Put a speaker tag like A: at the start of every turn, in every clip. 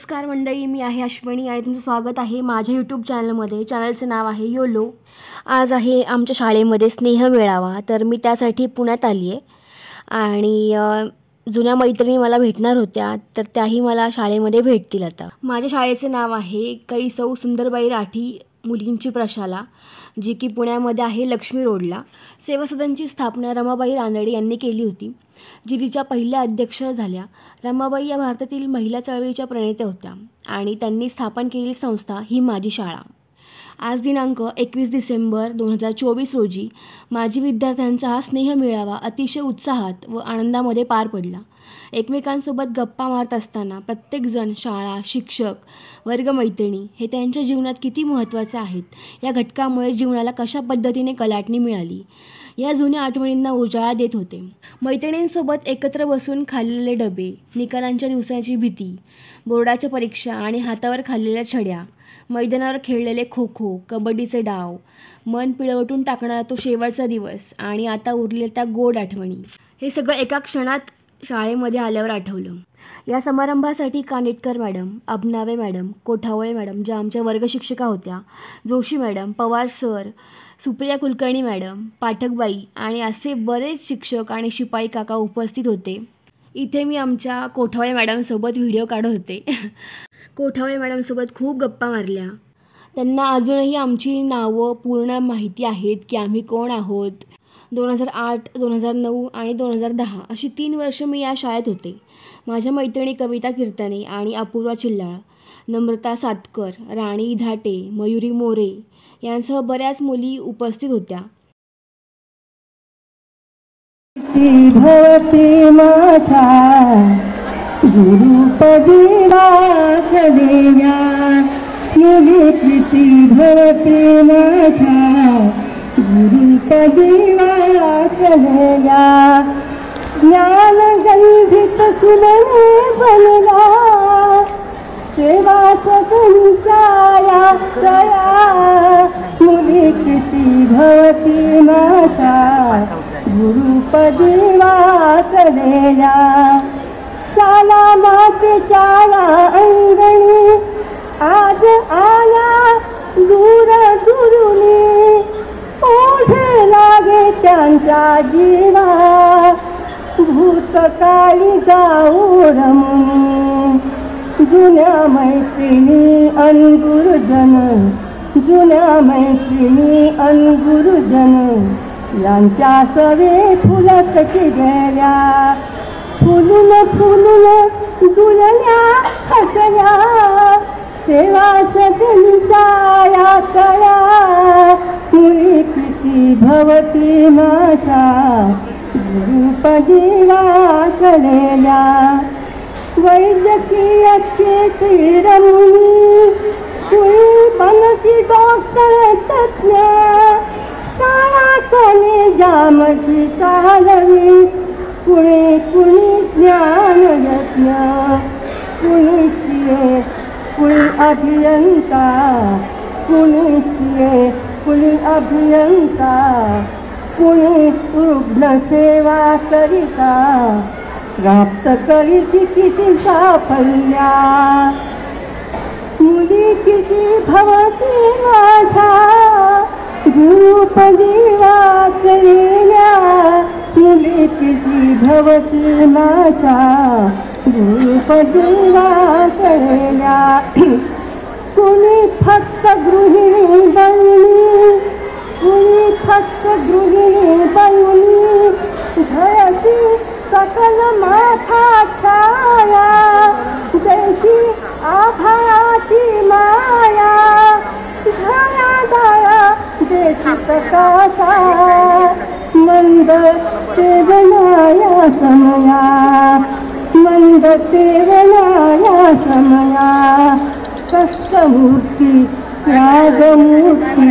A: नमस्कार मंडळी, मी आहे अश्विनी आणि तुमचं स्वागत आहे माझ्या यूट्यूब चॅनलमध्ये. चॅनलचं नाव आहे योलो. आज आहे आमच्या शाळेमध्ये स्नेह मेळावा, तर मी त्यासाठी पुण्यात आली आहे आणि जुन्या मैत्रिणी मला भेटणार होत्या, तर त्याही मला शाळेमध्ये भेटतील. आता माझ्या शाळेचे नाव आहे कै सौ सुंदरबाई राठी मुलींची प्रशाला, जी की पुण्यामध्ये आहे लक्ष्मी रोडला. सेवा सदनची स्थापना रमाबाई रानडे यांनी केली होती, जी तिच्या पहिल्या अध्यक्ष झाल्या. रमाबाई या भारतातील महिला चळवळीच्या प्रणेत्या होत्या आणि त्यांनी स्थापन केलेली संस्था ही माझी शाळा. आज दिनांक 21 डिसेंबर 2024 रोजी माजी विद्यार्थ्यांचा हा स्नेह मेळावा अतिशय उत्साहात व आनंदामध्ये पार पडला. एकमेकांसोबत गप्पा मारत असताना प्रत्येकजण शाळा, शिक्षक, वर्गमैत्रिणी हे त्यांच्या जीवनात किती महत्त्वाचे आहेत, या घटकामुळे जीवनाला कशा पद्धतीने कलाटणी मिळाली या जुन्या आठवणींना उजाळा देत होते. मैत्रिणींसोबत एकत्र बसून खाल्लेले डबे, निकालांच्या दिवसाची भीती, बोर्डाच्या परीक्षा आणि हातावर खाल्लेल्या छड्या, मैदानावर खेळलेले खो खो, कबड्डीचे डाव, मन पिळवटून टाकणारा तो शेवटचा दिवस आणि आता उरलेल्या त्या गोड आठवणी, हे सगळं एका क्षणात शाळेमध्ये आल्यावर आठवलं. या समारंभासाठी Kanetkar madam, Abnave madam, Kothawale madam ज्या आमच्या वर्गशिक्षिका होत्या, Joshi madam, Pawar sir, Supriya Kulkarni madam, पाठकबाई आणि असे बरेच शिक्षक आणि शिपाई काका उपस्थित होते. इथे मी आमच्या कोठावळे मॅडमसोबत व्हिडिओ काढत होते. कोठावळे मॅडमसोबत खूप गप्पा मारल्या. त्यांना अजूनही आमची नावं पूर्ण माहिती आहेत की आम्ही कोण आहोत. 2008, 2009 आणि 2010 अशी 3 वर्ष मी या शाळेत होते. माझ्या मैत्रिणी कविता कीर्तने आणि अपूर्वा चिल्लाळ, नम्रता सातकर, राणी धाटे, मयुरी मोरे यांसह बऱ्याच मुली उपस्थित होत्या.
B: भवती माझा गुरुपदी वाचलेल्या मुली, भवती माझा गुरुपदी वाचलेल्या ज्ञानगंधित सुमने बनला सेवा सदनच्या कया मुली किती भवती माझा गुरुपदी वाचलेल्या शाला मातेच्या अंगणी आज आला दूर दुरुनी ओढे लागे त्यांच्या जीवा भूतकाळी जाऊ रमुनी जुन्या मैत्रिणी अन गुरुजन, जुन्या मैत्रिणी अन गुरुजन यांच्या सवे फुलत गेल्या फुलून फुलून दुलल्या हसल्या सेवा सदनच्या या कया मुली किती भवती माझ्या गुरुपदी वाचलेल्या वैद्यकीय क्षेत्र मुली कुणी बनती डॉक्टर तज्ञ शाळा कॉलेजामध्ये चालवी कुणी कुणी ज्ञान यज्ञ कुणी सीए कुणी अभियंता कुणी सीए कुणी अभियंता कुणी रुग्णसेवा करिता प्राप्त करीती किती साफल्या मुली किती भवती माझ्या गुरुपदी वाचलेल्या मुली किती भवती माझ्या गुरुपदी वाचलेल्या कुणी फक्त गृहिणी बनली कुणी फक्त गृहिणी बनली घरची सकल माथा छाया देशी आभाळाची माया घरादारा देशी प्रकाशा मंद सेवनाया समया मंद सेवनाया समया कष्टमूर्ती रागमूर्ती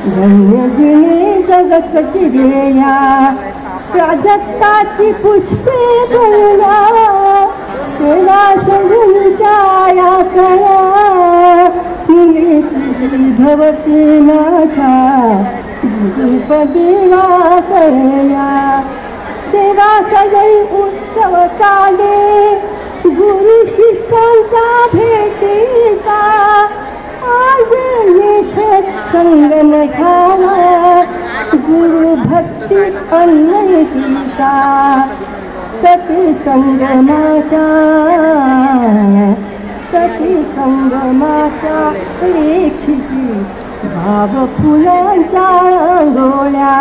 B: धन्यजिने जगत जिरेया प्राजक्ताची पुष्पे बनल्या सेवा सदनच्या या कया मुली किती भवती माझ्या गुरुपदी वाचलेल्या सेवा सदन उत्सव चाले गुरु शिष्यांचा भेटीचा आज येथे संगम झाला गुरु भक्ती अन्नतीचा सती संगमाचा लेखिती भाव फुलांचा गोळ्या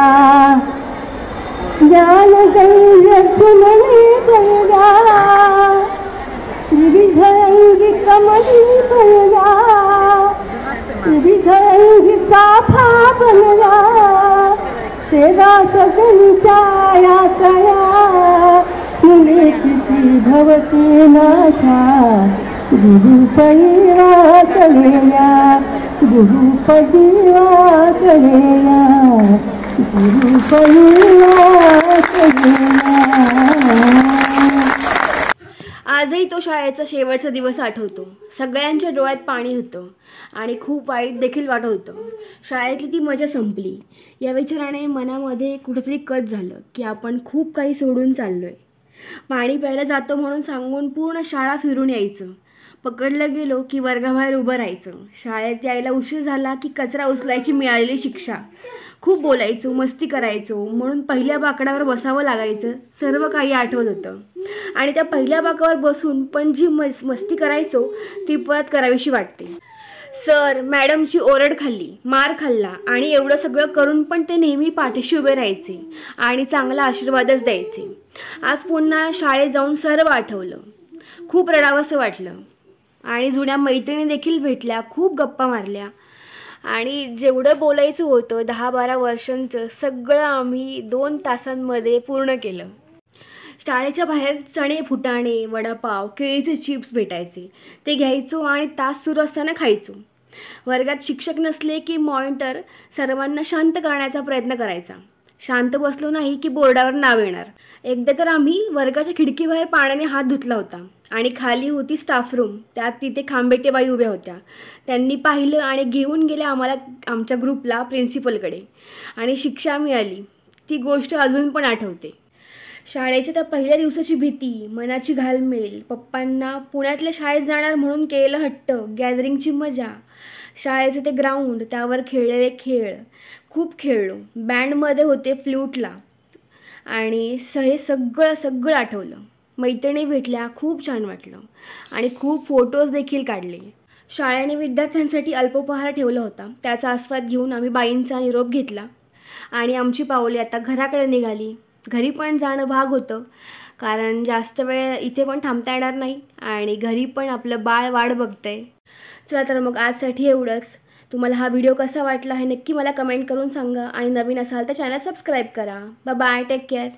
B: ज्ञान दैर्य सुमने बळगा विविध अंगी कमली बळगा विविध अंगी चाफा बनला सेवा सगळीच्या या कया मुले किती भवती नाथा गुरुपदी वाकलेल्या गुरुपदी वाकलेल्या गुरुपदी वाकलेल्या.
A: आजही तो शाळेचा शेवटचा दिवस आठवतो. सगळ्यांच्या डोळ्यात पाणी होतं आणि खूप वाईट देखील वाटत होतं. शाळेतली ती मजा संपली या विचाराने मनामध्ये कुठेतरी कट झालं की आपण खूप काही सोडून चाललोय. पाणी प्यायला जातो म्हणून सांगून पूर्ण शाळा फिरून यायचं. पकडलं गेलो की वर्गाबाहेर उभं राहायचं. शाळेत यायला उशीर झाला की कचरा उचलायची मिळालेली शिक्षा. खूप बोलायचो, मस्ती करायचो म्हणून पहिल्या बाकडावर बसावं लागायचं. सर्व काही आठवत होतं आणि त्या पहिल्या बाकावर बसून पण जी मस्ती करायचो ती परत करावीशी वाटते. सर मॅडमची ओरड खाल्ली, मार खाल्ला आणि एवढं सगळं करून पण ते नेहमी पाठीशी उभे राहायचे आणि चांगला आशीर्वादच द्यायचे. आज पुन्हा शाळेत जाऊन सर्व आठवलं. खूप रडावंसं वाटलं आणि जुन्या मैत्रिणी देखील भेटल्या. खूप गप्पा मारल्या आणि जेवढं बोलायचं होतं 10-12 वर्षांचं सगळं आम्ही 2 तासांमध्ये पूर्ण केलं. शाळेच्या बाहेर चणे, फुटाणे, वडापाव, केळीचे चिप्स भेटायचे. ते घ्यायचो आणि तास सुरू असताना खायचो. वर्गात शिक्षक नसले की मॉनिटर सर्वांना शांत करण्याचा प्रयत्न करायचा. शांत बसलो नाही की बोर्डावर नाव येणार. एकदा तर आम्ही वर्गाच्या खिडकीबाहेर पाण्याने हात धुतला होता आणि खाली होती स्टाफ रूम. त्यात तिथे खांबेटेबाई उभ्या होत्या. त्यांनी पाहिलं आणि घेऊन गेले आम्हाला आमच्या ग्रुपला प्रिन्सिपलकडे आणि शिक्षा मिळाली. ती गोष्ट अजून पण आठवते. शाळेच्या त्या पहिल्या दिवसाची भीती, मनाची घालमेल, पप्पांना पुण्यातल्या शाळेत जाणार म्हणून केलेलं हट्ट, गॅदरिंगची मजा, शाळेचे ते ग्राउंड, त्यावर खेळलेले खेळ, खूप खेळलो. बँडमध्ये होते फ्लूटला आणि हे सगळं आठवलं. मैत्रिणी भेटल्या, खूप छान वाटलं आणि खूप फोटोज देखील काढले. शाळेने विद्यार्थ्यांसाठी अल्पोपहार ठेवला होता. त्याचा आस्वाद घेऊन आम्ही बाईंचा निरोप घेतला आणि आमची पावले आता घराकडे निघाली. घरी पण जाणं भाग होतं कारण जास्त वेळ इथे पण थांबता येणार नाही आणि घरी पण आपलं बाळ वाट बघतंय. चला तर मग आजसाठी एवढंच. तुम्हाला हा व्हिडिओ कसा वाटला हे नक्की मला कमेंट करून सांगा आणि नवीन असाल तर चॅनल सबस्क्राईब करा. Bye bye, take care.